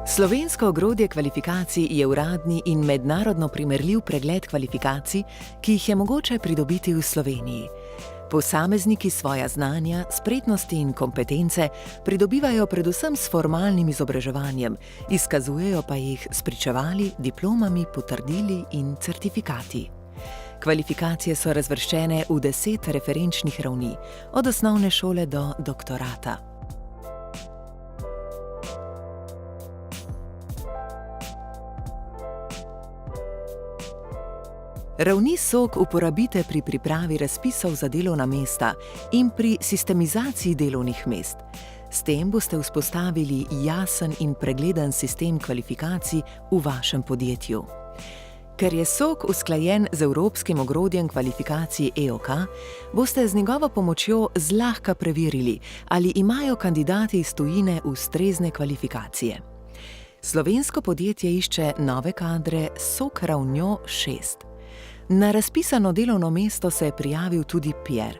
Slovensko ogrodje kvalifikacij je uradni in mednarodno primerljiv pregled kvalifikacij, ki jih je mogoče pridobiti v Sloveniji. Posamezniki svoja znanja, spretnosti in kompetence pridobivajo predvsem s formalnim izobraževanjem, izkazujejo pa jih s spričevali, diplomami, potrdili in certifikati. Kvalifikacije so razvrščene v 10 referenčnih ravni, od osnovne šole do doktorata. Ravni SOK uporabite pri pripravi razpisov za delovna mesta in pri sistemizaciji delovnih mest. S tem boste vzpostavili jasen in pregleden sistem kvalifikacij v vašem podjetju. Ker je SOK usklajen z Evropskim ogrodjem kvalifikacij EOK, boste z njegovo pomočjo zlahka preverili, ali imajo kandidati iz tujine ustrezne kvalifikacije. Slovensko podjetje išče nove kadre s SOK ravnjo 6. Na razpisano delovno mesto se je prijavil tudi Pierre.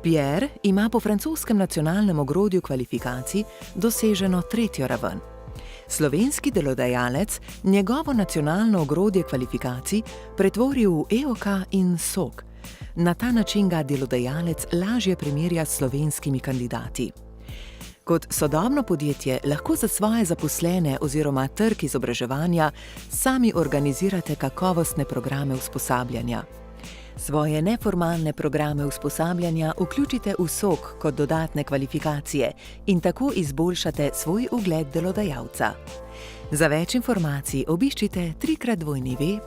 Pierre ima po francoskem nacionalnem ogrodju kvalifikacij doseženo 3. raven. Slovenski delodajalec njegovo nacionalno ogrodje kvalifikacij pretvori v EOK in SOK. Na ta način ga delodajalec lažje primerja s slovenskimi kandidati. Kot sodobno podjetje lahko za svoje zaposlene oziroma trg izobraževanja sami organizirate kakovostne programe usposabljanja. Svoje neformalne programe usposabljanja vključite v SOK kot dodatne kvalifikacije in tako izboljšate svoj ugled delodajalca. Za več informacij obiščite www.nok.si.